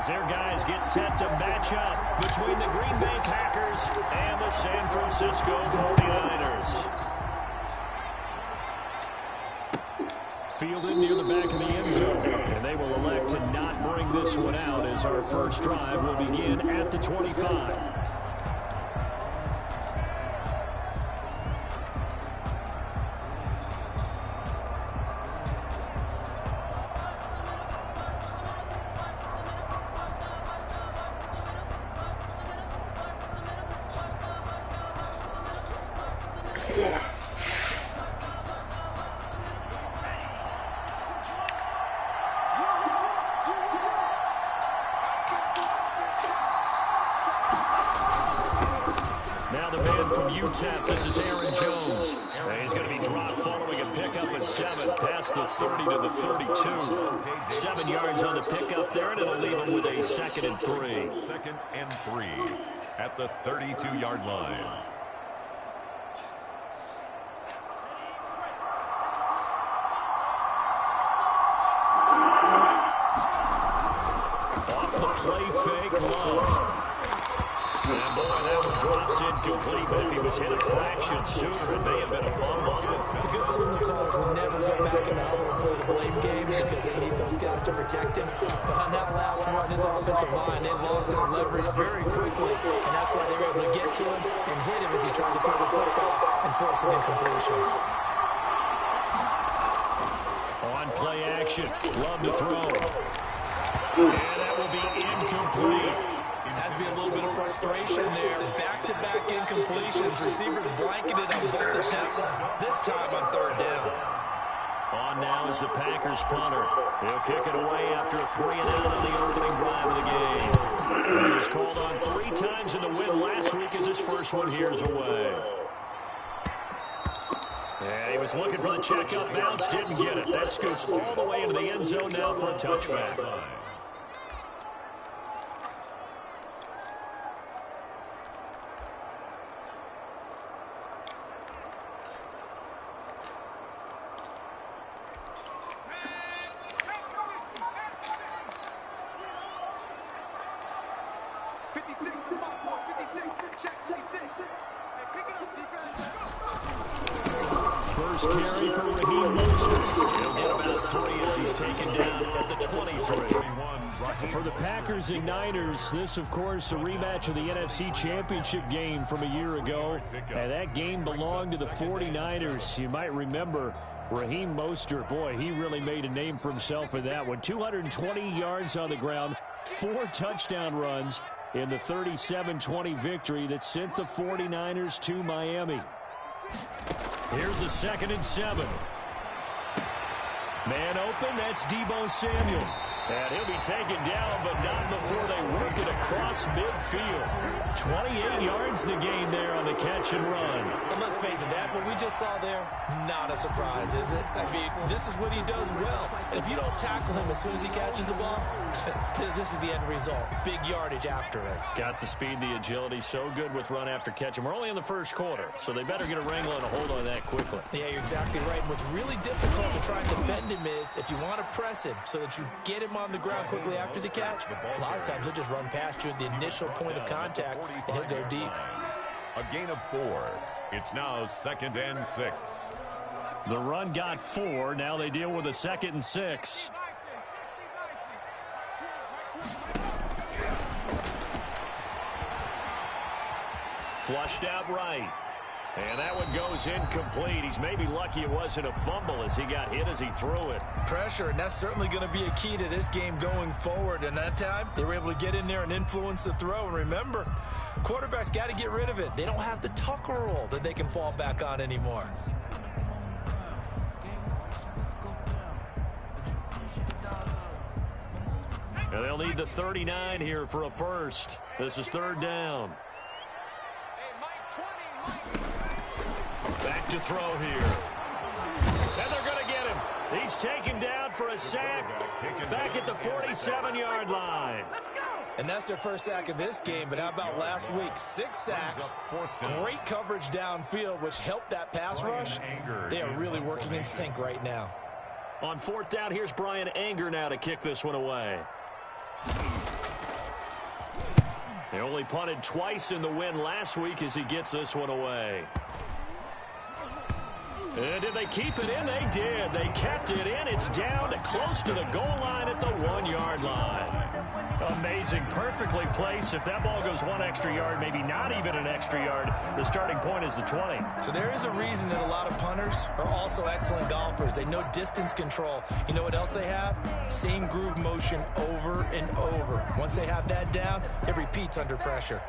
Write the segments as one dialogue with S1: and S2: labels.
S1: as their guys get set to match up between the Green Bay Packers and the San Francisco 49ers. Fielded near the back of the end zone, and they will elect to not bring this one out as our first drive will begin at the 25.
S2: Now the man from UTEP, this is Aaron Jones. He's going to be dropped following a pickup of 7 past the 30 to the 32. 7 yards on the pickup there, and it'll leave him with a 2nd and 3.
S3: 2nd and 3 at the 32-yard line.
S2: Off the play fake, Love. And boy, that one drops incomplete, but if he was hit a fraction sooner, it may have been a fumble.
S4: The good signal callers will never go back in the huddle and play the blame game because they need those guys to protect him. But on that last run, his offensive line, they lost their leverage very quickly, and that's why they were able to get to him and hit him as he tried to throw the football and force an incompletion.
S2: On play action, Love to throw. And that will be incomplete.
S4: Has to be a little bit of frustration there. Back-to-back incompletions. Receivers blanketed on both attempts, this time on 3rd down.
S2: On now is the Packers punter. He'll kick it away after a 3-and-out on the opening drive of the game. He was called on 3 times in the win last week as his first one here's away. And he was looking for the check-up bounce, didn't get it. That scoots all the way into the end zone now for a touchback. First carry for Raheem Mostert. He'll get about 3 as he's taken down at the 23. For the Packers and Niners, this, of course, a rematch of the NFC Championship game from a year ago. And that game belonged to the 49ers. You might remember Raheem Mostert. Boy, he really made a name for himself in that one. 220 yards on the ground, 4 touchdown runs in the 37-20 victory that sent the 49ers to Miami. Here's a 2nd and 7. Man open, that's Deebo Samuel. And he'll be taken down, but not before they work it across midfield. 28 yards the gain there on the catch and run.
S4: And let's face it, that what we just saw there, not a surprise, is it? I mean, this is what he does well. And if you don't tackle him as soon as he catches the ball, this is the end result. Big yardage after it.
S2: Got the speed, the agility, so good with run after catch. And we're only in the first quarter, so they better get a wrangle and a hold on that quickly.
S4: Yeah, you're exactly right. And what's really difficult to try and defend him is if you want to press him so that you get him on the ground quickly after the catch, a lot of times he'll just run past you at the initial point of contact, and he'll go deep.
S3: A gain of 4. It's now 2nd and 6.
S2: The run got 4. Now they deal with a 2nd and 6. Flushed out right. And that one goes incomplete. He's maybe lucky it wasn't a fumble as he got hit as he threw it.
S4: Pressure, and that's certainly going to be a key to this game going forward. And that time, they were able to get in there and influence the throw. And remember, quarterbacks got to get rid of it. They don't have the Tucker rule that they can fall back on anymore.
S2: And they'll need the 39 here for a first. This is 3rd down. Back to throw here. And they're going to get him. He's taken down for a sack back at the 47-yard line.
S4: And that's their first sack of this game, but how about last week? 6 sacks, great coverage downfield, which helped that pass rush. They are really working in sync right now.
S2: On 4th down, here's Brian Anger now to kick this one away.
S1: They only punted twice in the win last week as he gets this one away. And did they keep it in? They did. They kept it in. It's down to close to the goal line at the 1-yard line. Amazing. Perfectly placed. If that ball goes one extra yard, maybe not even an extra yard, the starting point is the 20.
S4: So there is a reason that a lot of punters are also excellent golfers. They know distance control. You know what else they have? Same groove motion over and over. Once they have that down, it repeats under pressure.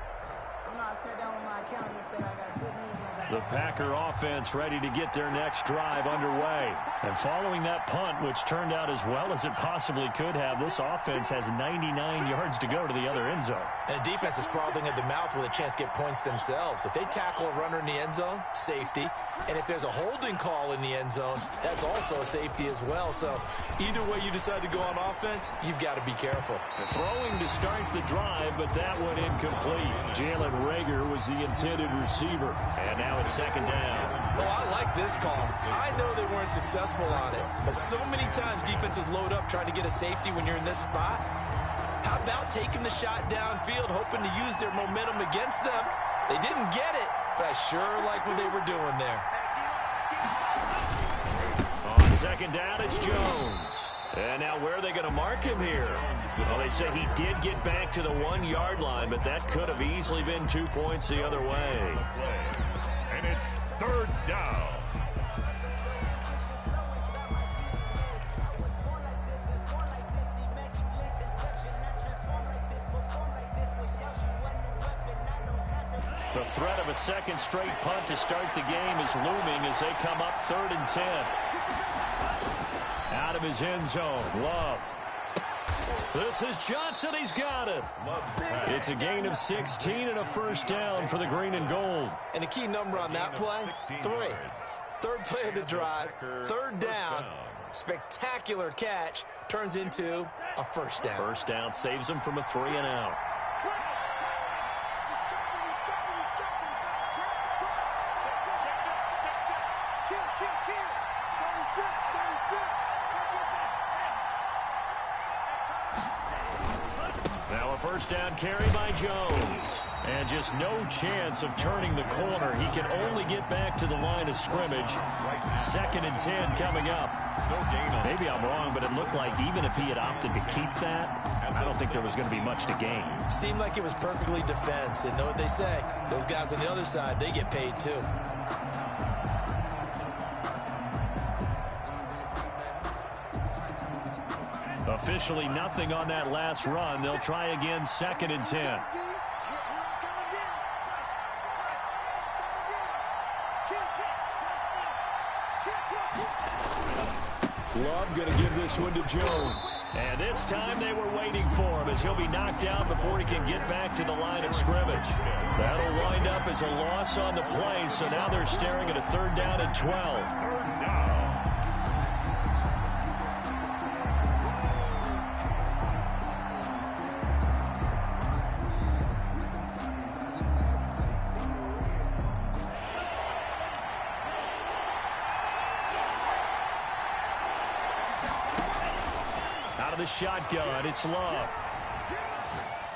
S1: The Packer offense ready to get their next drive underway. And following that punt, which turned out as well as it possibly could have, this offense has 99 yards to go to the other end zone.
S4: And the defense is frothing at the mouth with a chance to get points themselves. If they tackle a runner in the end zone, safety. And if there's a holding call in the end zone, that's also a safety as well. So either way you decide to go on offense, you've got to be careful.
S1: Throwing to start the drive, but that one incomplete. Jalen Reagor was the intended receiver. And now it's second down.
S4: Oh, I like this call. I know they weren't successful on it, but so many times defenses load up trying to get a safety when you're in this spot. How about taking the shot downfield, hoping to use their momentum against them? They didn't get it, but I sure like what they were doing there.
S1: On second down, it's Jones. And now where are they going to mark him here? Well, they say he did get back to the 1-yard line, but that could have easily been 2 points the other way.
S3: And it's third down.
S1: The threat of a second straight punt to start the game is looming as they come up 3rd and 10. Out of his end zone, Love. This is Johnson. He's got it. It's a gain of 16 and a first down for the green and gold.
S4: And the key number on that play, 3. Third play of the drive, third down. Spectacular catch turns into a first down.
S1: First down saves them from a 3 and out. First down carry by Jones. And just no chance of turning the corner. He can only get back to the line of scrimmage. 2nd and 10 coming up. Maybe I'm wrong, but it looked like even if he had opted to keep that, I don't think there was going to be much to gain.
S4: Seemed like it was perfectly defense. And know what they say? Those guys on the other side, they get paid too.
S1: Officially nothing on that last run. They'll try again, 2nd and 10. Love going to give this one to Jones. And this time they were waiting for him as he'll be knocked down before he can get back to the line of scrimmage. That'll wind up as a loss on the play, so now they're staring at a 3rd down and 12. The shotgun, it's Love.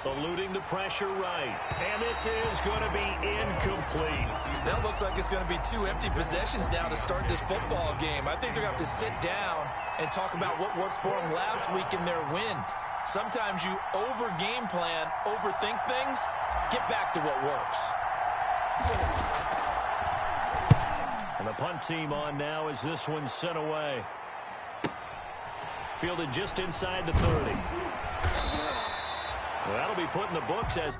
S1: Eluding the pressure right. And this is going to be incomplete.
S4: That looks like it's going to be 2 empty possessions now to start this football game. I think they're going to have to sit down and talk about what worked for them last week in their win. Sometimes you over-game plan, overthink things, get back to what works.
S1: And the punt team on now as this one's sent away. Fielded just inside the 30. Well, that'll be put in the books as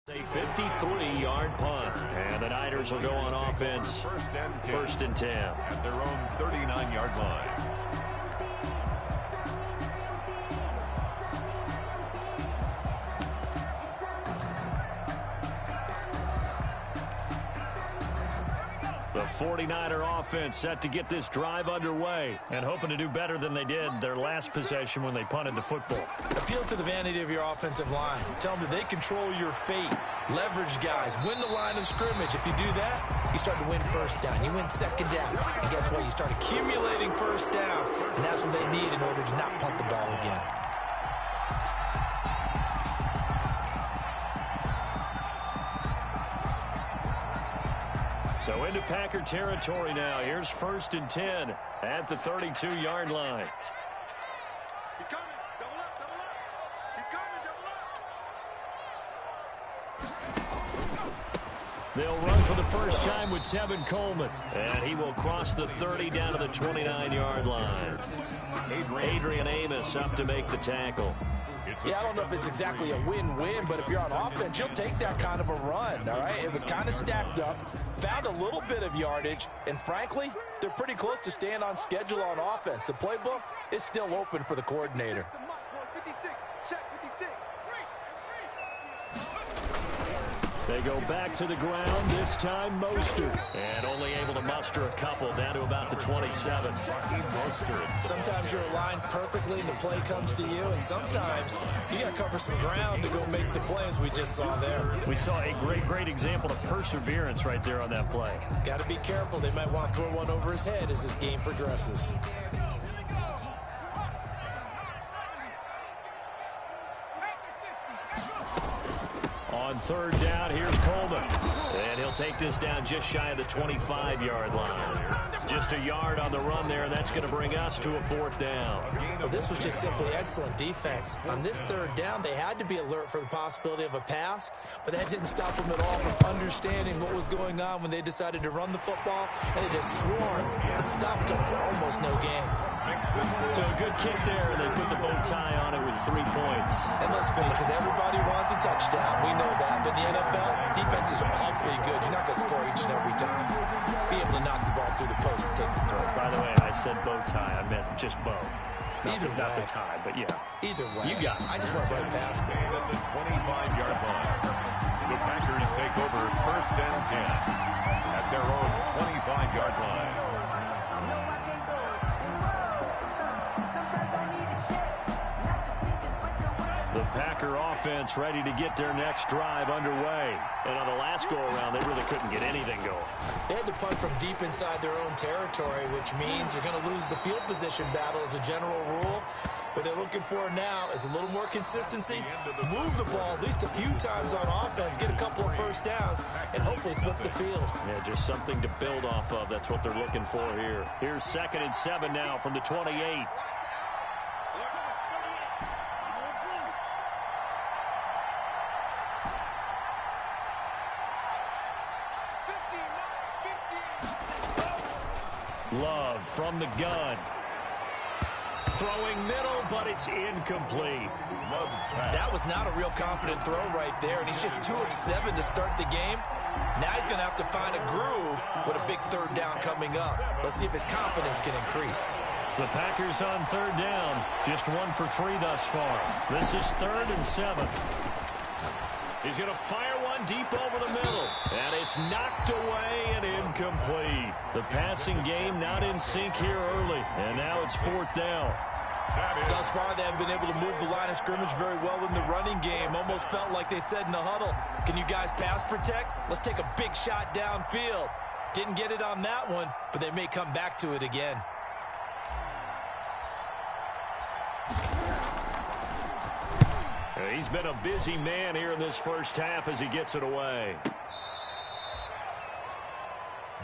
S1: a 53-yard punt. And the Niners will go on offense. First and 10.
S3: At their own 39-yard line.
S1: The 49er offense set to get this drive underway and hoping to do better than they did their last possession when they punted the football.
S4: Appeal to the vanity of your offensive line. Tell them that they control your fate. Leverage guys. Win the line of scrimmage. If you do that, you start to win first down. You win second down. And guess what? You start accumulating first downs. And that's what they need in order to not punt the ball again.
S1: So into Packer territory now. Here's 1st and 10 at the 32-yard line.
S5: He's coming. Double up, double up. He's coming, double up.
S1: They'll run for the first time with Tevin Coleman. And he will cross the 30 down to the 29-yard line. Adrian Amos up to make the tackle.
S4: Yeah, I don't know if it's exactly a win-win, but if you're on offense, you'll take that kind of a run, all right? It was kind of stacked up, found a little bit of yardage, and frankly, they're pretty close to staying on schedule on offense. The playbook is still open for the coordinator.
S1: They go back to the ground, this time Mostert. And only able to muster a couple down to about the 27.
S4: Sometimes you're aligned perfectly and the play comes to you, and sometimes you got to cover some ground to go make the play as we just saw there.
S1: We saw a great example of perseverance right there on that play.
S4: Got to be careful. They might want to throw one over his head as this game progresses.
S1: On 3rd down, here's Coleman. And he'll take this down just shy of the 25-yard line. Just a yard on the run there, and that's going to bring us to a 4th down.
S4: Well, this was just simply excellent defense. On this 3rd down, they had to be alert for the possibility of a pass, but that didn't stop them at all from understanding what was going on when they decided to run the football, and they just swarmed and stopped them for almost no gain.
S1: So a good kick there, and they put the bow tie on it with 3 points.
S4: And let's face it, everybody wants a touchdown. We know that. But in the NFL, defenses are awfully good. You're not going to score each and every time. Be able to knock the ball through the post and take the throw.
S1: By the way, I said bow tie. I meant just bow. Not the tie, but yeah.
S4: Either way.
S1: You got it.
S4: I just went right past it.
S3: At the 25-yard line. The Packers take over 1st and 10 at their own 25-yard line.
S1: The Packer offense ready to get their next drive underway. And on the last go-around, they really couldn't get anything going.
S4: They had to punt from deep inside their own territory, which means you're going to lose the field position battle as a general rule. What they're looking for now is a little more consistency, move the ball at least a few times on offense, get a couple of first downs, and hopefully flip the field.
S1: Yeah, just something to build off of. That's what they're looking for here. Here's 2nd and 7 now from the 28. Love from the gun. Throwing middle, but it's incomplete.
S4: That was not a real confident throw right there, and he's just 2 of 7 to start the game. Now he's going to have to find a groove with a big 3rd down coming up. Let's see if his confidence can increase.
S1: The Packers on 3rd down, just 1 for 3 thus far. This is 3rd and 7. He's going to fire one deep over the middle. And it's knocked away and incomplete. The passing game not in sync here early. And now it's 4th down.
S4: Thus far, they have been able to move the line of scrimmage very well in the running game. Almost felt like they said in the huddle, can you guys pass protect? Let's take a big shot downfield. Didn't get it on that one, but they may come back to it again.
S1: He's been a busy man here in this first half as he gets it away.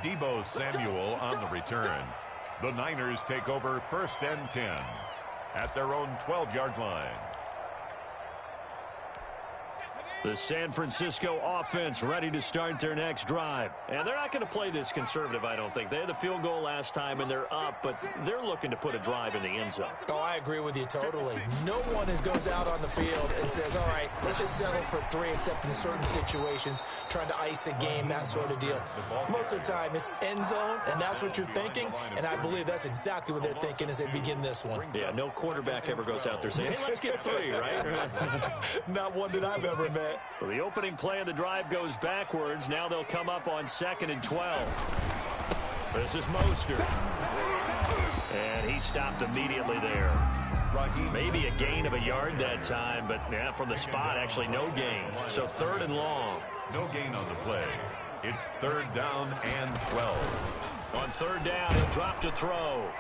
S3: Deebo Samuel on the return. The Niners take over 1st and 10 at their own 12-yard line.
S1: The San Francisco offense ready to start their next drive. And they're not going to play this conservative, I don't think. They had the field goal last time, and they're up, but they're looking to put a drive in the end zone.
S4: Oh, I agree with you totally. No one goes out on the field and says, all right, let's just settle for 3, except in certain situations, trying to ice a game, that sort of deal. Most of the time, it's end zone, and that's what you're thinking, and I believe that's exactly what they're thinking as they begin this one.
S1: Yeah, no quarterback ever goes out there saying, hey, let's get 3, right?
S4: Not one that I've ever met.
S1: So the opening play of the drive goes backwards. Now they'll come up on 2nd and 12. This is Mostert. And he stopped immediately there. Maybe a gain of a yard that time, but yeah, from the spot, actually no gain. So 3rd and long.
S3: No gain on the play. It's 3rd down and 12.
S1: On 3rd down, he'll drop to throw.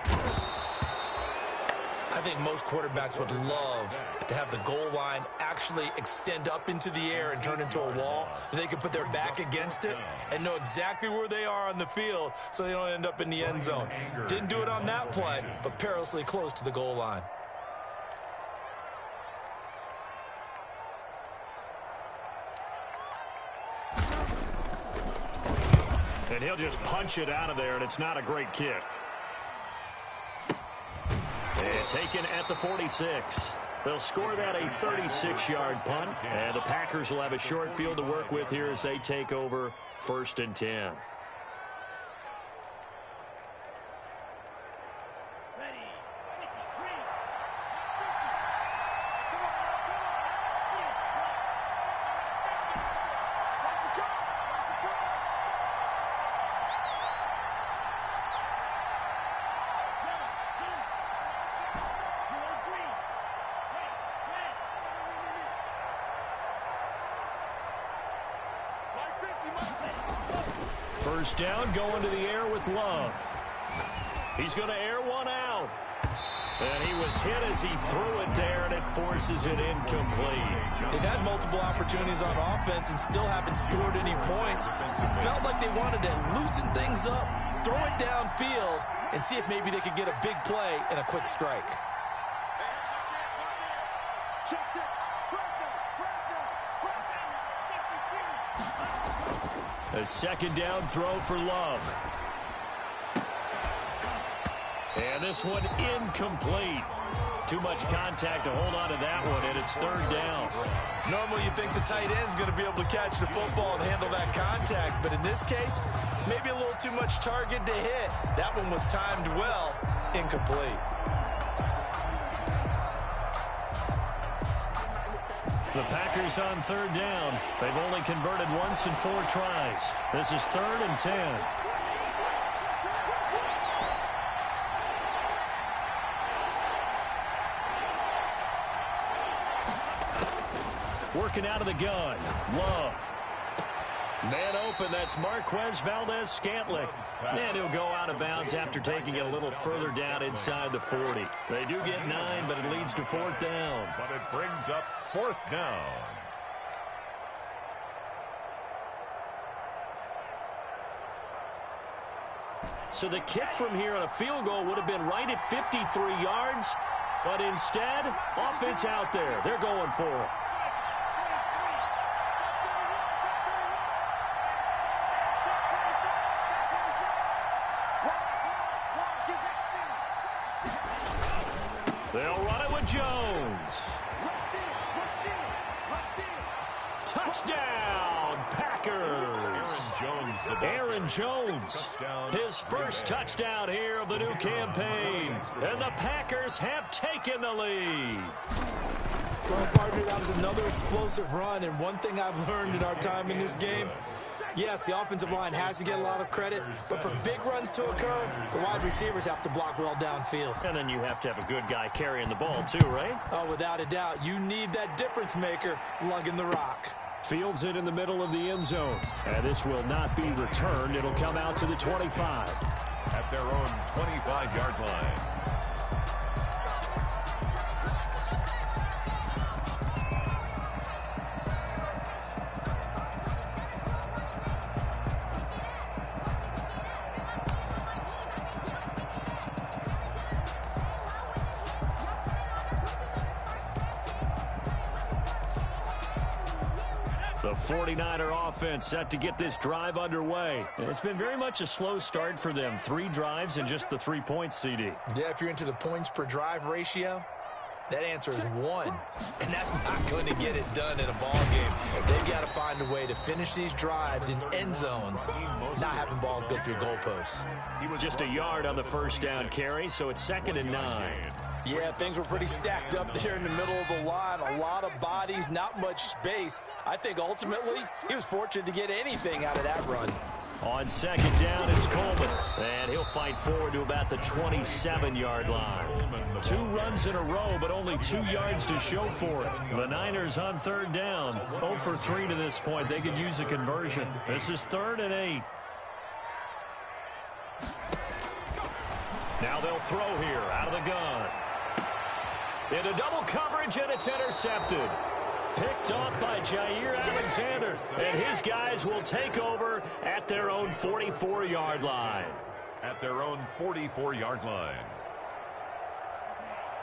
S4: I think most quarterbacks would love to have the goal line actually extend up into the air and turn into a wall. They can put their back against it and know exactly where they are on the field so they don't end up in the end zone. Didn't do it on that play, but perilously close to the goal line.
S1: And he'll just punch it out of there, and it's not a great kick. And taken at the 46. They'll score that a 36-yard punt, and the Packers will have a short field to work with here as they take over 1st and 10. First down, going to the air with Love. He's going to air one out. And he was hit as he threw it there, and it forces it incomplete.
S4: They've had multiple opportunities on offense and still haven't scored any points. Felt like they wanted to loosen things up, throw it downfield, and see if maybe they could get a big play and a quick strike.
S1: A 2nd down throw for Love. And this one incomplete. Too much contact to hold on to that one, and it's 3rd down.
S4: Normally you think the tight end's going to be able to catch the football and handle that contact, but in this case, maybe a little too much target to hit. That one was timed well, incomplete.
S1: The Packers on 3rd down. They've only converted once in 4 tries. This is 3rd and 10. Working out of the gun. Love. Man open, that's Marquez Valdes-Scantling. And he'll go out of bounds after taking it a little further down inside the 40. They do get 9, but it leads to 4th down.
S3: But it brings up 4th down.
S1: So the kick from here on a field goal would have been right at 53 yards. But instead, offense out there. They're going for it. They'll run it with Jones. Touchdown, Packers. Aaron Jones, his first touchdown here of the new campaign. And the Packers have taken the lead.
S4: Well, partner, that was another explosive run, and one thing I've learned in our time in this game, yes, the offensive line has to get a lot of credit, but for big runs to occur, the wide receivers have to block well downfield.
S1: And then you have to have a good guy carrying the ball too, right?
S4: Oh, without a doubt. You need that difference maker lugging the rock.
S1: Fields it in the middle of the end zone. And this will not be returned. It'll come out to the 25.
S3: At their own 25-yard line.
S1: The 49er offense set to get this drive underway. It's been very much a slow start for them. 3 drives and just the 3 points, CD.
S4: Yeah, if you're into the points per drive ratio, that answer is 1. And that's not going to get it done in a ball game. They've got to find a way to finish these drives in end zones, not having balls go through goalposts.
S1: He was just a yard on the first down carry, so it's 2nd and 9.
S4: Yeah, things were pretty stacked up there in the middle of the line. A lot of bodies, not much space. I think ultimately he was fortunate to get anything out of that run.
S1: On second down, it's Coleman. And he'll fight forward to about the 27-yard line. 2 runs in a row, but only 2 yards to show for it. The Niners on third down. 0 for 3 to this point. They could use a conversion. This is 3rd and 8. Now they'll throw here out of the gun. Into double coverage, and it's intercepted. Picked off by Jair Alexander, and his guys will take over at their own 44-yard line.
S3: At their own 44-yard line.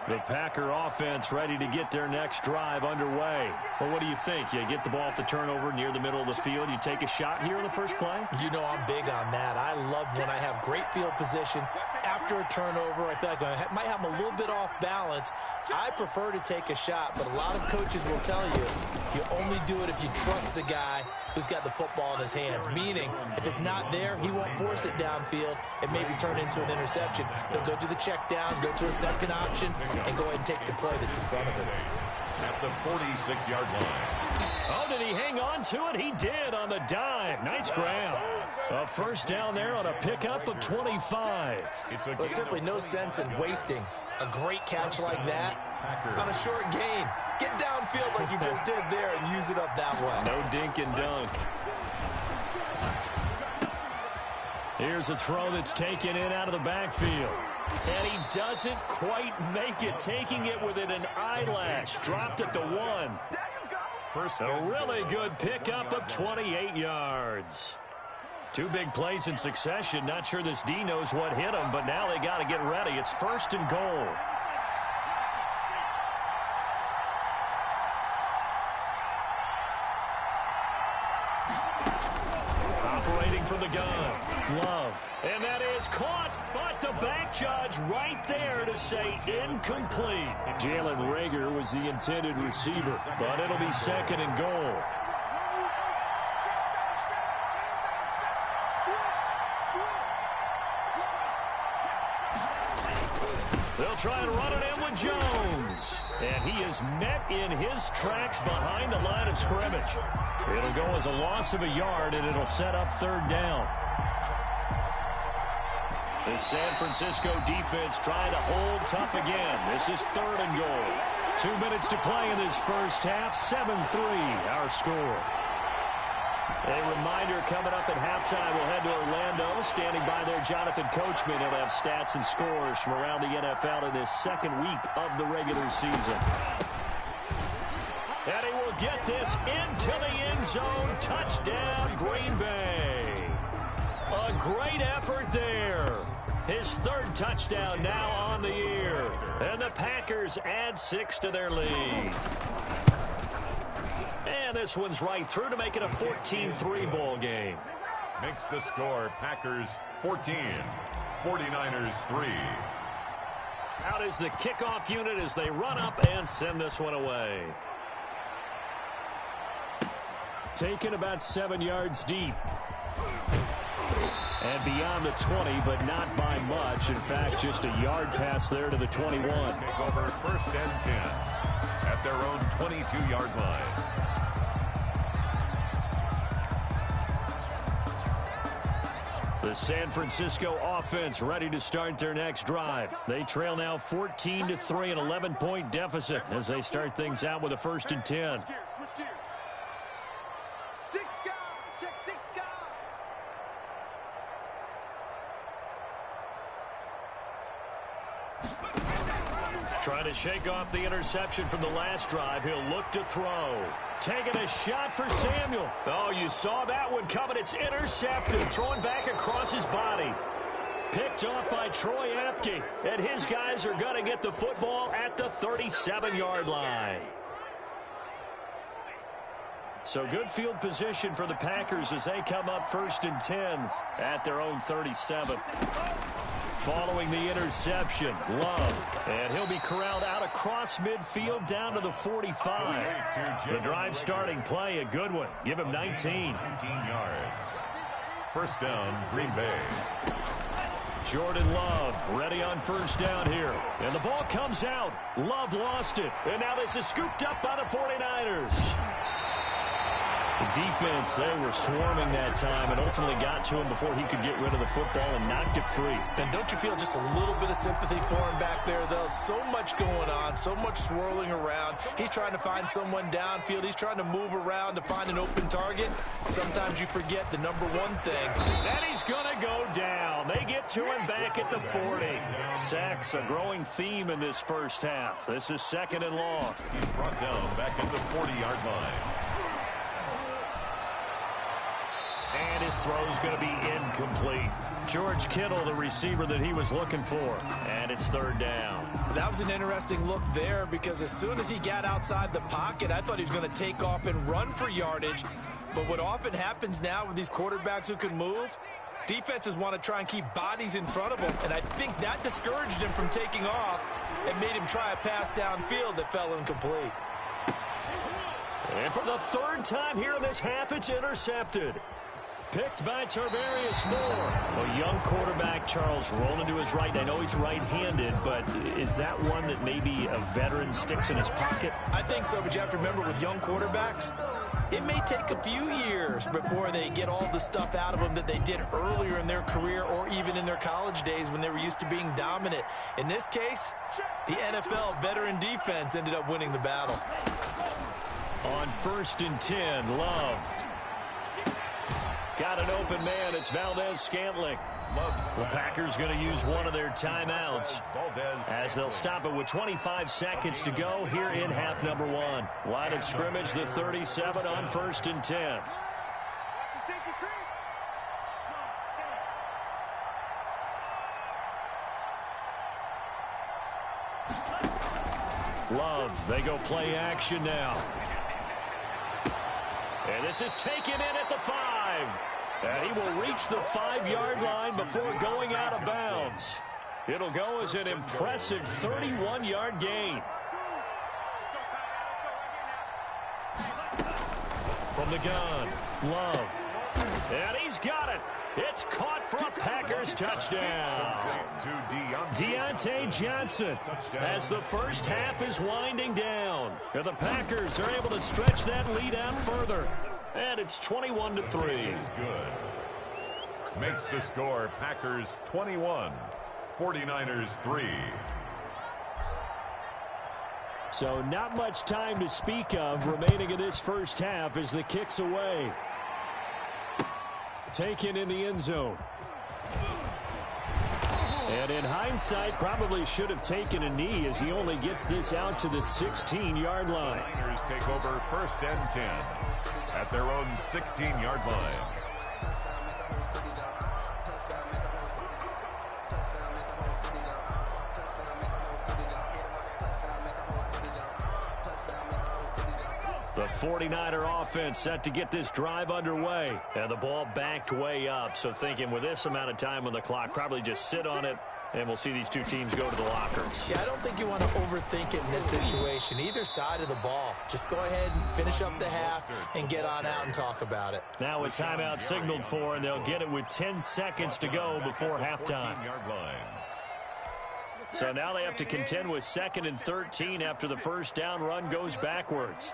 S1: The Packer offense ready to get their next drive underway. Well, what do you think? You get the ball off the turnover near the middle of the field. You take a shot here in the first play?
S4: You know I'm big on that. I love when I have great field position. After a turnover, I feel like I might have a little bit off balance. I prefer to take a shot, but a lot of coaches will tell you, you only do it if you trust the guy who's got the football in his hands. Meaning, if it's not there, he won't force it downfield and maybe turn into an interception. He'll go to the check down, go to a second option, and go ahead and take the play that's in front of him.
S3: At the 46-yard line.
S1: Oh, did he hang on to it? He did on the dive. Nice grab. A first down there on a pickup of 25.
S4: There's simply no sense in wasting a great catch like that on a short gain. Get downfield like you just did there and use it up that way.
S1: No dink and dunk. Here's a throw that's taken in out of the backfield. And he doesn't quite make it, taking it within an eyelash. Dropped at the 1. A really good pickup of 28 yards. 2 big plays in succession. Not sure this D knows what hit him, but now they got to get ready. It's 1st and goal. Operating from the gun, Love. And that is caught, but the back judge right there to say incomplete. Jalen Reagor was the intended receiver, but it'll be 2nd and goal. They'll try and run it in with Jones. And he is met in his tracks behind the line of scrimmage. It'll go as a loss of a yard, and it'll set up 3rd down. The San Francisco defense trying to hold tough again. This is 3rd and goal. 2 minutes to play in this first half. 7-3 our score. A reminder coming up at halftime, we'll head to Orlando. Standing by there, Jonathan Coachman. He'll have stats and scores from around the NFL in this 2nd week of the regular season. And he will get this into the end zone. Touchdown, Green Bay. A great effort there. His 3rd touchdown now on the year. And the Packers add 6 to their lead. And this one's right through to make it a 14-3 ball game.
S3: Makes the score Packers 14, 49ers 3.
S1: Out is the kickoff unit as they run up and send this one away. Taken about 7 yards deep. And beyond the 20, but not by much. In fact, just a yard pass there to the 21.
S3: Take over 1st and 10 at their own 22-yard line.
S1: The San Francisco offense ready to start their next drive. They trail now 14-3, an 11-point deficit as they start things out with a 1st and 10.
S5: Switch gears. 6 guys. Check 6 guys.
S1: Trying to shake off the interception from the last drive. He'll look to throw. Taking a shot for Samuel. Oh, you saw that one coming. It's intercepted. Throwing back across his body. Picked off by Troy Apke. And his guys are going to get the football at the 37-yard line. So good field position for the Packers as they come up 1st and 10 at their own 37. Following the interception, Love. And he'll be corralled out across midfield down to the 45. The drive starting play, a good one. Give him 19.
S3: 19 yards. 1st down, Green Bay.
S1: Jordan Love ready on 1st down here. And the ball comes out. Love lost it. And now this is scooped up by the 49ers. The defense, they were swarming that time and ultimately got to him before he could get rid of the football and knocked it free.
S4: And don't you feel just a little bit of sympathy for him back there, though? So much going on, so much swirling around. He's trying to find someone downfield. He's trying to move around to find an open target. Sometimes you forget the number one thing.
S1: And he's going to go down. They get to him back at the 40. Sacks, a growing theme in this first half. This is 2nd and long.
S3: He's brought down back at the 40-yard line.
S1: And his throw is going to be incomplete. George Kittle, the receiver that he was looking for. And it's 3rd down.
S4: That was an interesting look there because as soon as he got outside the pocket, I thought he was going to take off and run for yardage. But what often happens now with these quarterbacks who can move, defenses want to try and keep bodies in front of them. And I think that discouraged him from taking off and made him try a pass downfield that fell incomplete.
S1: And for the 3rd time here in this half, it's intercepted. Picked by Tarvarius Moore. A young quarterback, Charles, rolling to his right. I know he's right-handed, but is that one that maybe a veteran sticks in his pocket?
S4: I think so, but you have to remember with young quarterbacks, it may take a few years before they get all the stuff out of them that they did earlier in their career or even in their college days when they were used to being dominant. In this case, the NFL veteran defense ended up winning the battle.
S1: On 1st and 10, Love. Got an open man. It's Valdez-Scantling. The Packers going to use one of their timeouts as they'll stop it with 25 seconds to go here in half number 1. Line of scrimmage, the 37 on 1st and 10. Love, they go play action now. And this is taken in at the 5. And he will reach the 5-yard line before going out of bounds. It'll go as an impressive 31-yard gain. From the gun, Love. And he's got it. It's caught for a Packers touchdown. Deontay Johnson as the first half is winding down. And the Packers are able to stretch that lead out further. And it's 21-3.
S3: Good. Makes the score Packers 21, 49ers 3.
S1: So not much time to speak of remaining in this first half as the kick's away. Taken in the end zone. And in hindsight, probably should have taken a knee as he only gets this out to the 16-yard line.
S3: Niners take over 1st and 10 at their own 16-yard line.
S1: The 49er offense set to get this drive underway. And the ball backed way up. So thinking with this amount of time on the clock, probably just sit on it, and we'll see these two teams go to the lockers.
S4: Yeah, I don't think you want to overthink it in this situation. Either side of the ball. Just go ahead and finish up the half and get on out and talk about it.
S1: Now a timeout signaled for, and they'll get it with 10 seconds to go before halftime. So now they have to contend with 2nd and 13 after the first down run goes backwards.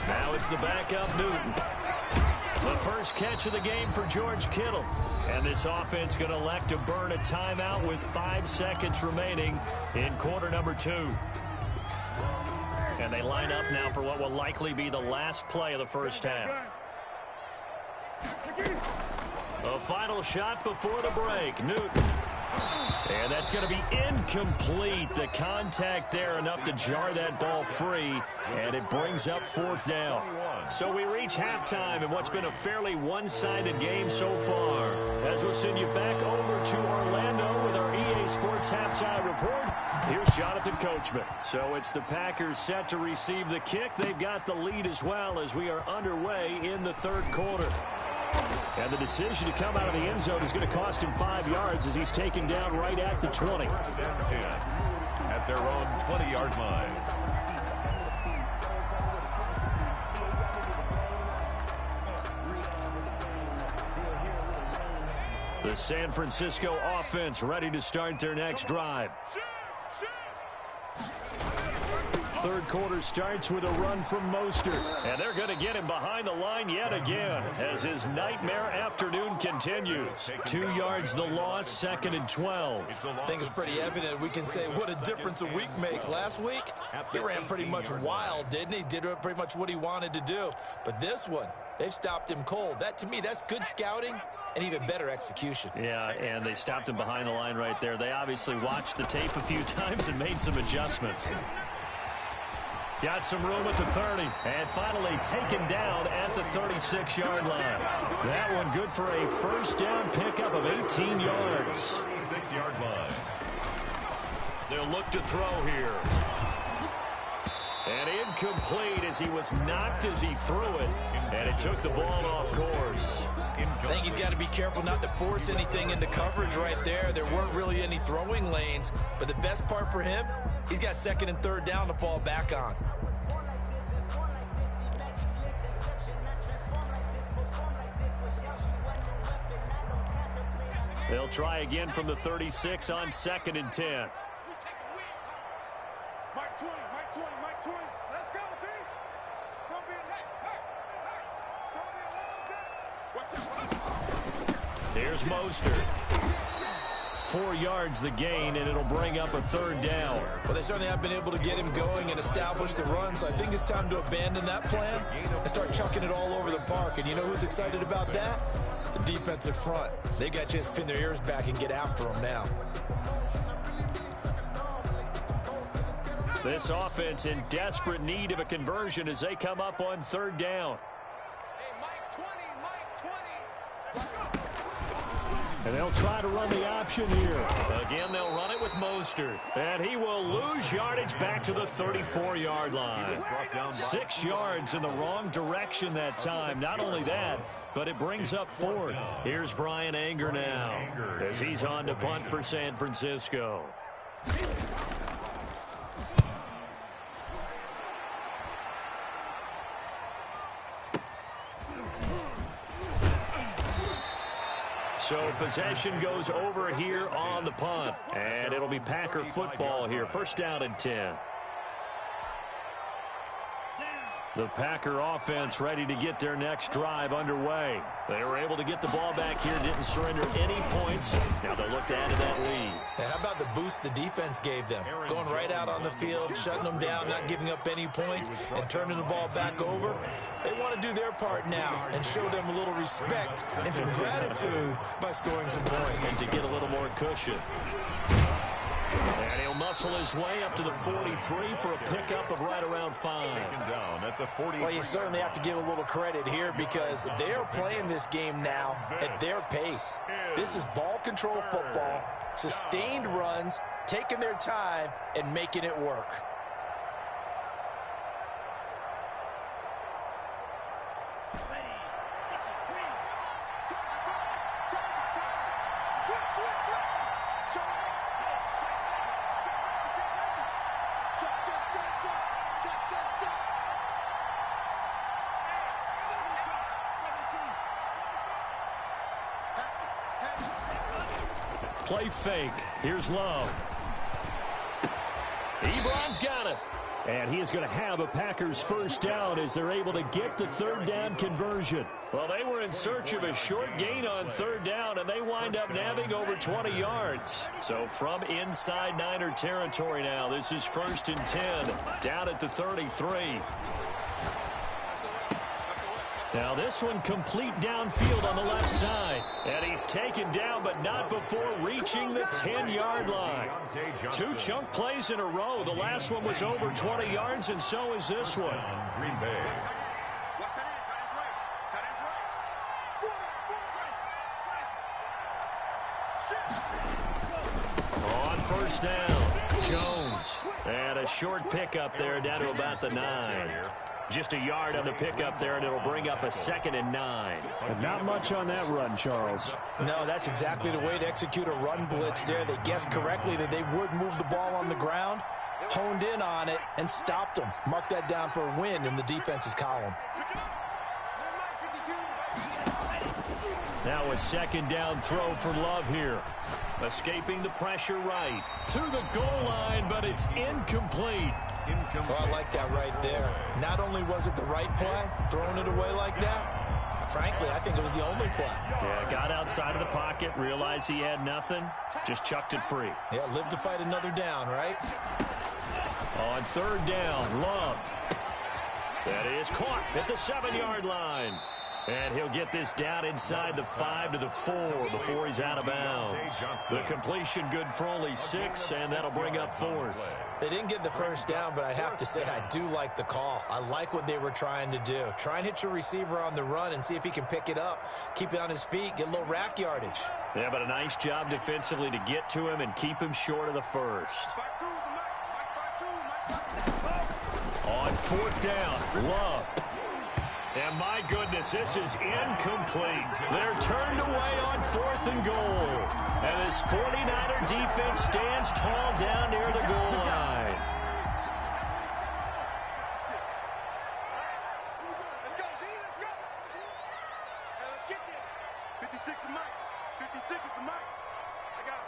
S1: Now it's the backup Newton. The first catch of the game for George Kittle. And this offense going to elect to burn a timeout with 5 seconds remaining in quarter number 2. And they line up now for what will likely be the last play of the first half. A final shot before the break. Newton. And that's going to be incomplete. The contact there enough to jar that ball free, and it brings up 4th down. So we reach halftime in what's been a fairly one-sided game so far. As we'll send you back over to Orlando with our EA Sports Halftime Report, here's Jonathan Coachman. So it's the Packers set to receive the kick. They've got the lead as well as we are underway in the 3rd quarter. And the decision to come out of the end zone is going to cost him 5 yards as he's taken down right at the 20.
S3: 1st and 10 at their own 20-yard line.
S1: The San Francisco offense ready to start their next drive. Third quarter starts with a run from Mostert. And they're going to get him behind the line yet again as his nightmare afternoon continues. 2 yards the loss, 2nd and 12.
S4: I think it's pretty evident. We can say what a difference a week makes. Last week, he ran pretty much wild, didn't he? Did pretty much what he wanted to do. But this one, they've stopped him cold. That, to me, that's good scouting and even better execution.
S1: Yeah, and they stopped him behind the line right there. They obviously watched the tape a few times and made some adjustments. Got some room at the 30, and finally taken down at the 36-yard line. That one good for a first down pickup of 18 yards.
S3: 36-yard line.
S1: They'll look to throw here. And incomplete as he was knocked as he threw it, and it took the ball off course.
S4: I think he's got to be careful not to force anything into coverage right there. There weren't really any throwing lanes, but the best part for him, he's got 2nd and 3rd down to fall back on.
S1: They'll try again from the 36 on 2nd and 10.
S5: Mike 20, Mike 20, Mike 20. Let's go, D. It's going to be a long day. Watch out.
S1: Here's Mostert. 4 yards the gain, and it'll bring up a 3rd down.
S4: Well, they certainly have been able to get him going and establish the run, so I think it's time to abandon that plan and start chucking it all over the park. And you know who's excited about that? The defensive front. They got to just pin their ears back and get after him now.
S1: This offense in desperate need of a conversion as they come up on 3rd down.
S5: Hey, Mike 20, Mike 20.
S1: And they'll try to run the option here. Again, they'll run it with Mostert. And he will lose yardage back to the 34-yard line. 6 yards in the wrong direction that time. Not only that, but it brings up 4th. Here's Bryan Anger now as he's on to punt for San Francisco. So possession goes over here on the punt. And it'll be Packer football here. First down and 10. The Packer offense ready to get their next drive underway. They were able to get the ball back here, didn't surrender any points. Now they'll look to add to that lead.
S4: How about the boost the defense gave them? Going right out on the field, shutting them down, not giving up any points, and turning the ball back over. They want to do their part now and show them a little respect and some gratitude by scoring some points.
S1: And to get a little more cushion. And he'll muscle his way up to the 43 for a pickup of right around 5.
S3: Down at the 43.
S4: Well, you certainly have to give a little credit here because they are playing this game now at their pace. This is ball control football, sustained runs, taking their time, and making it work.
S1: Play fake. Here's Love. Ebron's got it. And he is going to have a Packers first down as they're able to get the 3rd down conversion. Well, they were in search of a short gain on 3rd down, and they wind up nabbing over 20 yards. So from inside Niner territory now, this is 1st and 10, down at the 33. Now this one complete downfield on the left side. And he's taken down, but not before reaching the 10-yard line. 2 chunk plays in a row. The last one was over 20 yards, and so is this one.
S3: Green Bay.
S1: On first down, Jones. And a short pickup there down to about the 9. Just a yard on the pickup there, and it'll bring up a 2nd and 9.
S2: But not much on that run, Charles.
S4: No, that's exactly the way to execute a run blitz there. They guessed correctly that they would move the ball on the ground, honed in on it, and stopped them. Mark that down for a win in the defense's column.
S1: Now a 2nd down throw for Love here. Escaping the pressure right to the goal line, but it's incomplete.
S4: Oh, I like that right there. Not only was it the right play, throwing it away like that, frankly, I think it was the only play.
S1: Yeah, got outside of the pocket, realized he had nothing, just chucked it free.
S4: Yeah, live to fight another down, right?
S1: On third down, Love. That is caught at the 7-yard line. And he'll get this down inside the 5 to the 4 before he's out of bounds. The completion good for only 6, and that'll bring up 4th.
S4: They didn't get the first down, but I have to say I do like the call. I like what they were trying to do. Try and hit your receiver on the run and see if he can pick it up. Keep it on his feet, get a little rack yardage.
S1: Yeah, but a nice job defensively to get to him and keep him short of the first. On fourth down, Love. And my goodness, this is incomplete. They're turned away on 4th and goal. And this 49er defense stands tall down near the goal line.
S5: Let's go, D, let's go. Hey, let's get there. 56 is Mike. 56 is the Mike. I got it.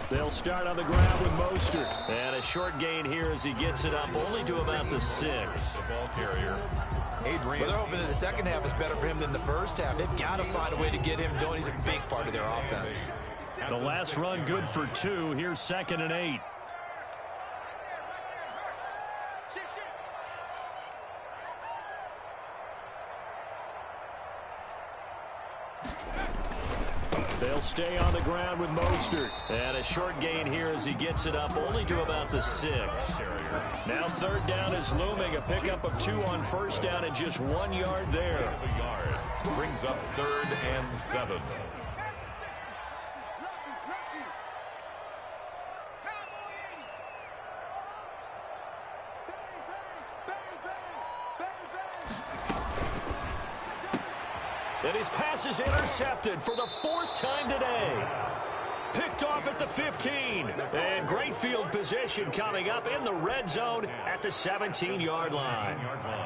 S1: They'll start on the ground with Mostert. And a short gain here as he gets it up only to about the 6.
S3: The ball carrier, Adrian.
S4: Well, they're hoping that the second half is better for him than the first half. They've got to find a way to get him going. He's a big part of their offense.
S1: The last run good for 2. Here's 2nd and 8. They'll stay on the ground with Mostert. And a short gain here as he gets it up only to about the 6. Now third down is looming. A pickup of 2 on first down and just 1 yard there.
S3: The yard brings up 3rd and 7.
S1: And his pass is intercepted for the 4th time today. Picked off at the 15. And great field position coming up in the red zone at the 17-yard line.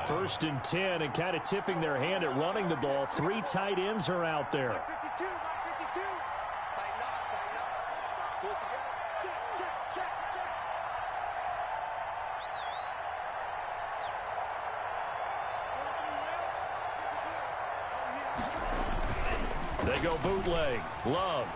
S1: 1st and 10, and kind of tipping their hand at running the ball. 3 tight ends are out there.
S5: 52, 52. Tighten up. Pull it together. Check.
S1: They go bootleg. Love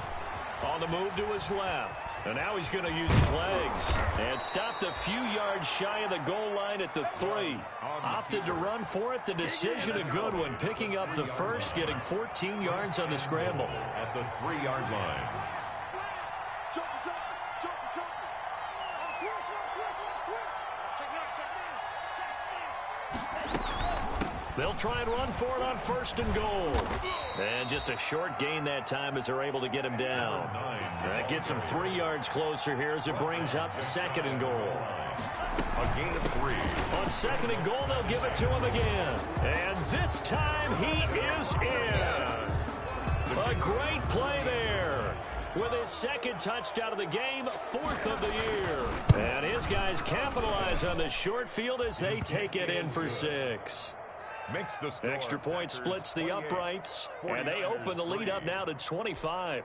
S1: on the move to his left. And now he's going to use his legs. And stopped a few yards shy of the goal line at the 3. Opted to run for it. The decision a good one. Picking up the first, getting 14 yards on the scramble.
S3: At the 3-yard line.
S1: They'll try and run for it on 1st and goal. And just a short gain that time as they're able to get him down. That gets him 3 yards closer here as it brings up 2nd and goal.
S3: A gain of 3.
S1: On 2nd and goal, they'll give it to him again. And this time he is in. A great play there. With his 2nd touchdown of the game, 4th of the year. And his guys capitalize on the short field as they take it in for 6.
S3: Makes the score.
S1: Extra point splits the uprights, and they open the lead up now to 25.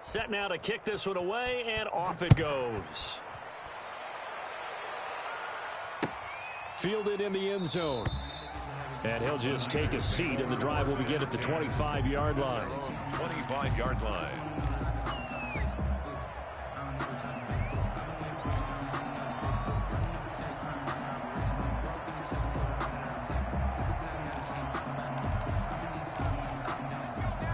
S1: Set now to kick this one away, and off it goes. Fielded in the end zone. And he'll just take a seat, and the drive will begin at the 25-yard line.
S3: 25-yard line.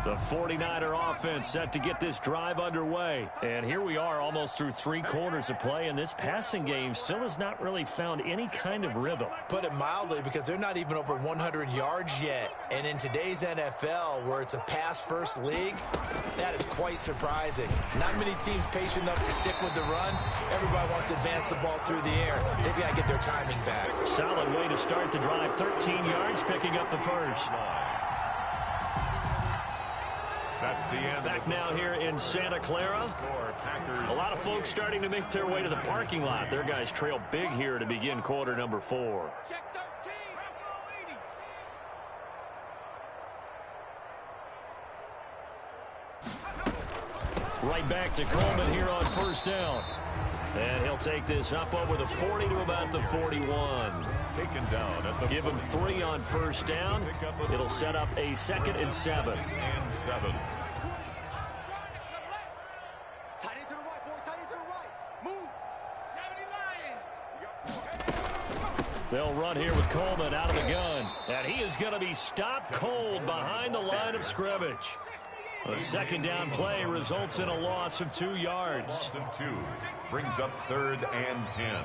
S1: The 49er offense set to get this drive underway. And here we are almost through 3 quarters of play, and this passing game still has not really found any kind of rhythm.
S4: Put it mildly, because they're not even over 100 yards yet. And in today's NFL, where it's a pass-first league, that is quite surprising. Not many teams patient enough to stick with the run. Everybody wants to advance the ball through the air. They've got to get their timing back.
S1: Solid way to start the drive. 13 yards, picking up the first.
S3: That's the end.
S1: Back now here in Santa Clara. A lot of folks starting to make their way to the parking lot. Their guys trail big here to begin quarter number 4.
S5: Check 13.
S1: Right back to Coleman here on first down. And he'll take this up over the 40 to about the 41.
S3: Taken down at the
S1: Give him 3 on first down. It'll set up a 2nd and 7.
S3: And 7.
S5: Tight end to the right, boy. Tight end to the right. Move. 70 Lions.
S1: They'll run here with Coleman out of the gun. And he is going to be stopped cold behind the line of scrimmage. A 2nd down play results in a loss of 2 yards.
S3: Loss of 2. Brings up 3rd and 10.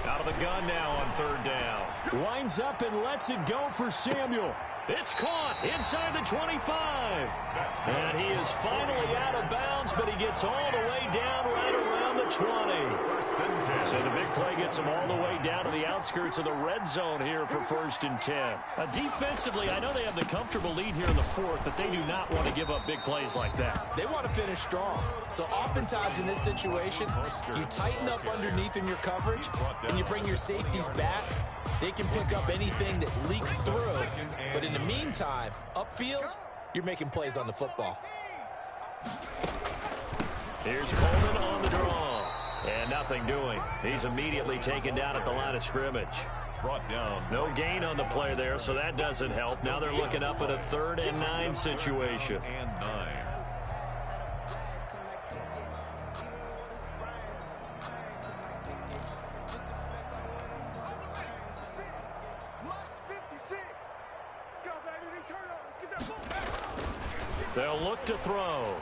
S1: Out of the gun now on 3rd down. Winds up and lets it go for Samuel. It's caught inside the 25. And he is finally out of bounds, but he gets all the way down right around the 20. So the big play gets him all the way down to the outskirts of the red zone here for 1st and 10. Defensively, I know they have the comfortable lead here in the 4th, but they do not want to give up big plays like that.
S4: They want to finish strong. So oftentimes in this situation, you tighten up underneath in your coverage, and you bring your safeties back. They can pick up anything that leaks through. But in the meantime, upfield, you're making plays on the football.
S1: Here's Coleman on the draw. And nothing doing. He's immediately taken down at the line of scrimmage.
S3: Brought down.
S1: No gain on the play there, so that doesn't help. Now they're looking up at a 3rd and 9 situation.
S3: And 9.
S1: They'll look to throw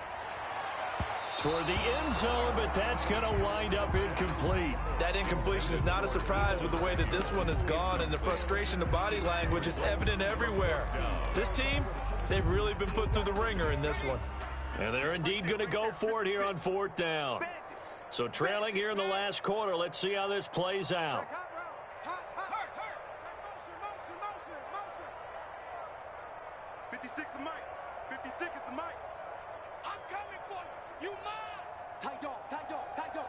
S1: toward the end zone, but that's going to wind up incomplete.
S4: That incompletion is not a surprise with the way that this one has gone, and the frustration, the body language is evident everywhere. This team, they've really been put through the ringer in this one.
S1: And they're indeed going to go for it here on 4th down. So trailing here in the last quarter, let's see how this plays out.
S5: 56 is Mike. 56 is the Mike. I'm coming for you. You mine. Tight dog, tight dog, tight dog.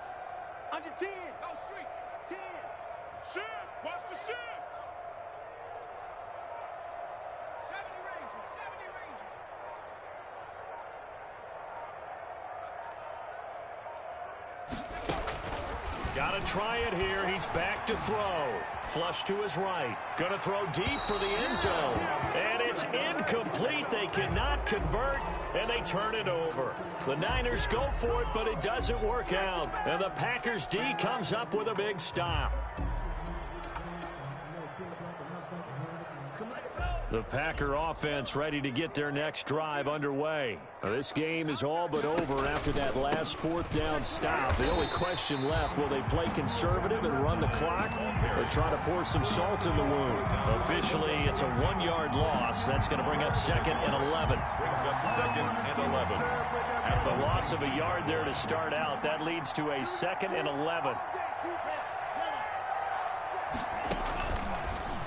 S5: Under 10. Go street. 10. Shin. Watch the shin. 70 Ranger. 70 Ranger.
S1: Got to try it here. He's back to throw. Flush to his right. Going to throw deep for the end zone. And it's incomplete. They cannot convert, and they turn it over. The Niners go for it, but it doesn't work out. And the Packers D comes up with a big stop. The Packer offense ready to get their next drive underway. This game is all but over after that last 4th down stop. The only question left, will they play conservative and run the clock or try to pour some salt in the wound? Officially, it's a 1-yard loss. That's going to bring up 2nd and 11.
S3: Brings up 2nd and 11.
S1: At the loss of a yard there to start out, that leads to a 2nd and 11.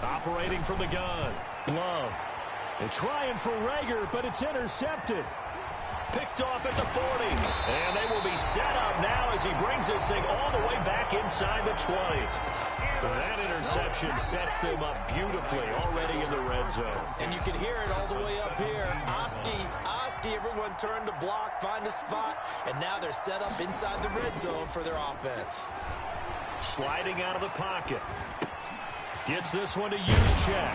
S1: Operating from the gun. Love. And trying for Rager, but it's intercepted. Picked off at the 40. And they will be set up now as he brings this thing all the way back inside the 20. That interception sets them up beautifully already in the red zone.
S4: And you can hear it all the way up here. Oski, everyone turned to block, find a spot, and now they're set up inside the red zone for their offense.
S1: Sliding out of the pocket. Gets this one to Juszczyk.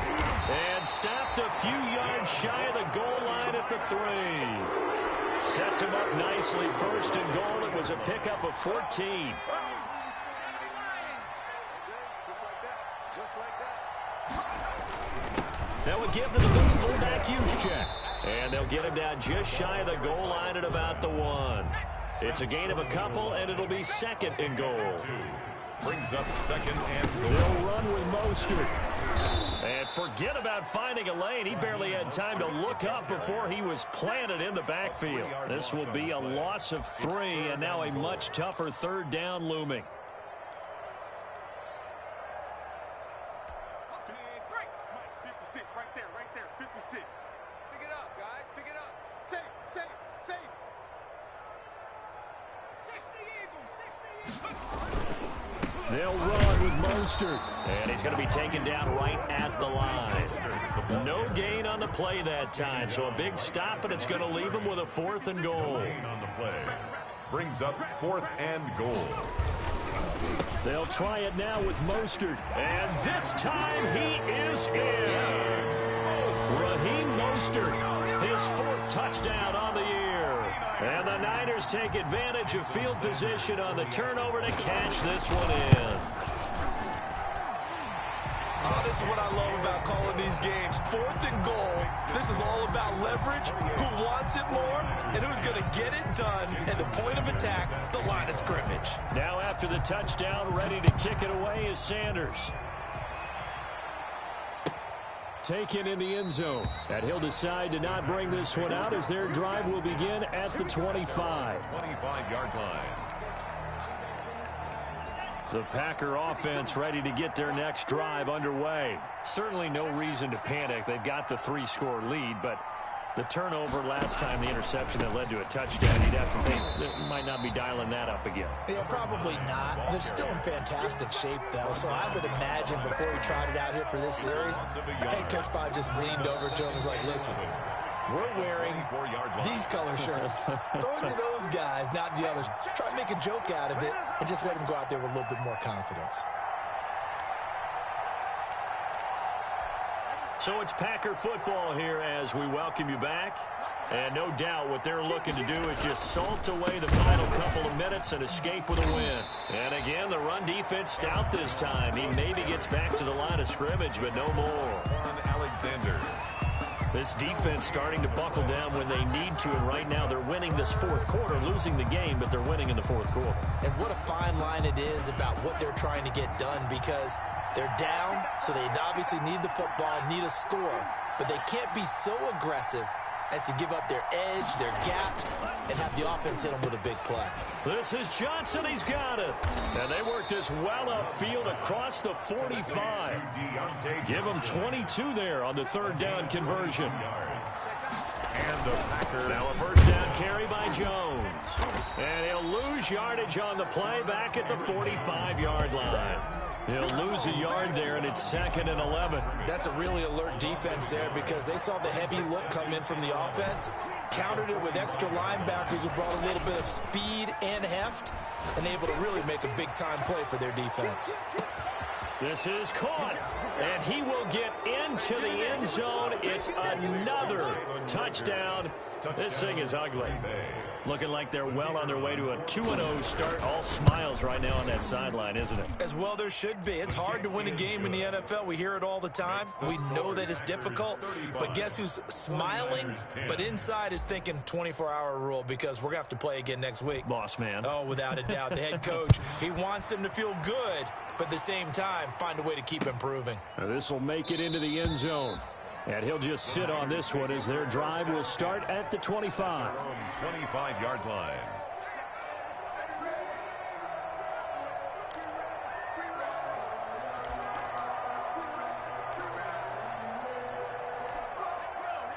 S1: And stopped a few yards shy of the goal line at the 3. Sets him up nicely. 1st and goal. It was a pickup of 14. That would give them the fullback Juszczyk. And they'll get him down just shy of the goal line at about the 1. It's a gain of a couple, and it'll be 2nd and goal.
S3: Brings up 2nd and goal.
S1: They'll run with Mostert. And forget about finding a lane. He barely had time to look up before he was planted in the backfield. This will be a loss of 3, and now a much tougher 3rd down looming.
S5: Mike, 56, right there, 56. Pick it up, guys, pick it up. Safe. 60 Eagles, 60 Eagles.
S1: They'll run with Mostert. And he's going to be taken down right at the line. No gain on the play that time, so a big stop, and it's going to leave him with a 4th and goal.
S3: On the play. Brings up 4th and goal.
S1: They'll try it now with Mostert. And this time he is in.
S2: Yes.
S1: Raheem Mostert, his 4th touchdown on the year. And the Niners take advantage of field position on the turnover to catch this one in.
S4: Oh, this is what I love about calling these games. 4th and goal. This is all about leverage, who wants it more, and who's going to get it done at the point of attack, the line of scrimmage.
S1: Now after the touchdown, ready to kick it away is Sanders. Taken in the end zone. And he'll decide to not bring this one out as their drive will begin at the 25.
S3: 25-yard line.
S1: The Packer offense ready to get their next drive underway. Certainly no reason to panic. They've got the 3-score lead, but the turnover last time, the interception that led to a touchdown, you'd have to think they might not be dialing that up again.
S4: Yeah, probably not. They're still in fantastic shape, though, so I would imagine before he tried it out here for this series, head coach probably just leaned over to him and was like, listen, we're wearing these color shirts. Throw it to those guys, not the others. Try to make a joke out of it and just let them go out there with a little bit more confidence.
S1: So it's Packer football here as we welcome you back. And no doubt what they're looking to do is just salt away the final couple of minutes and escape with a win. And again, the run defense stout this time. He maybe gets back to the line of scrimmage, but no more.
S3: Alexander.
S1: This defense starting to buckle down when they need to, and right now they're winning this 4th quarter, losing the game, but they're winning in the 4th quarter.
S4: And what a fine line it is about what they're trying to get done, because they're down, so they obviously need the football, need a score, but they can't be so aggressive as to give up their edge, their gaps, and have the offense hit them with a big play.
S1: This is Johnson. He's got it. And they work this well upfield across the 45. Give them 22 there on the 3rd down conversion.
S3: And the Packers.
S1: Now a 1st down carry by Jones. And he'll lose yardage on the play back at the 45-yard line. He'll lose a yard there, and it's 2nd and 11.
S4: That's a really alert defense there because they saw the heavy look come in from the offense, countered it with extra linebackers who brought a little bit of speed and heft, and able to really make a big-time play for their defense.
S1: This is caught, and he will get into the end zone. It's another touchdown. This thing is ugly. Looking like they're well on their way to a 2-0 start. All smiles right now on that sideline, isn't it?
S4: As well there should be. It's hard to win a game in the NFL. We hear it all the time. We know that it's difficult. But guess who's smiling, but inside is thinking 24-hour rule because we're going to have to play again next week.
S1: Boss man.
S4: Oh, without a doubt. The head coach, he wants them to feel good, but at the same time, find a way to keep improving.
S1: This will make it into the end zone. And he'll just sit on this one as their drive will start at the 25.
S3: 25-yard line.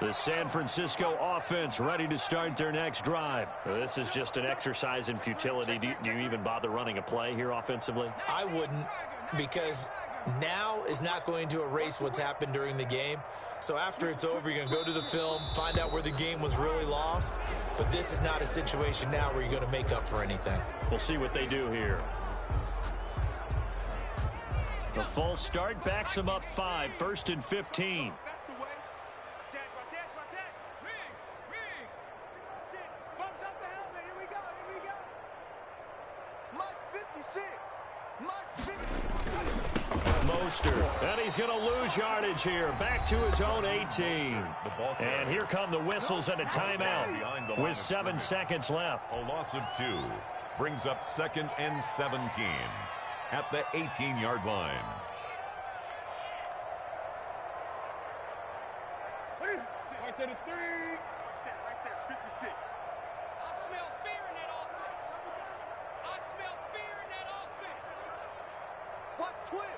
S1: The San Francisco offense ready to start their next drive. This is just an exercise in futility. Do you even bother running a play here offensively?
S4: I wouldn't, because now is not going to erase what's happened during the game. So after it's over, you're going to go to the film, find out where the game was really lost. But this is not a situation now where you're going to make up for anything.
S1: We'll see what they do here. The false start backs them up 5, 1st and 15. Mostert, and he's going to lose yardage here. Back to his own 18. And here come the whistles and a timeout with 7 seconds left.
S3: A loss of 2 brings up 2nd and 17 at the 18-yard line.
S5: Right there to 3. Right there, 56. I smell fear in that offense. I smell fear in that offense. Watch twist.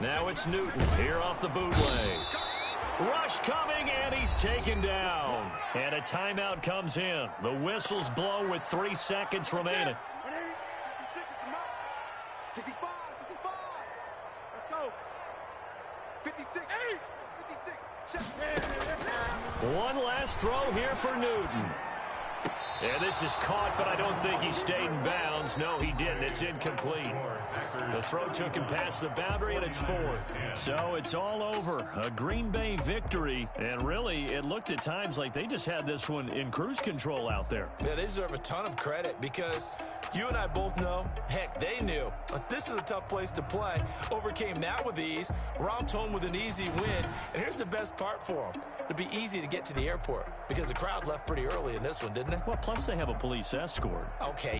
S1: Now it's Newton here off the bootleg. Rush coming, and he's taken down. And a timeout comes in. The whistles blow with 3 seconds remaining.
S5: 65. 56. 56.
S1: One last throw here for Newton. And this is caught, but I don't think he stayed in bounds. No, he didn't. It's incomplete. The throw took him past the boundary, and it's fourth.
S2: So it's all over. A Green Bay victory. And really, it looked at times like they just had this one in cruise control out there.
S4: Yeah, they deserve a ton of credit because you and I both know, heck, they knew. But this is a tough place to play. Overcame that with ease. Romped home with an easy win. And here's the best part for them. It'd be easy to get to the airport because the crowd left pretty early in this one, didn't it?
S2: Well, plus they have a police escort.
S4: Okay.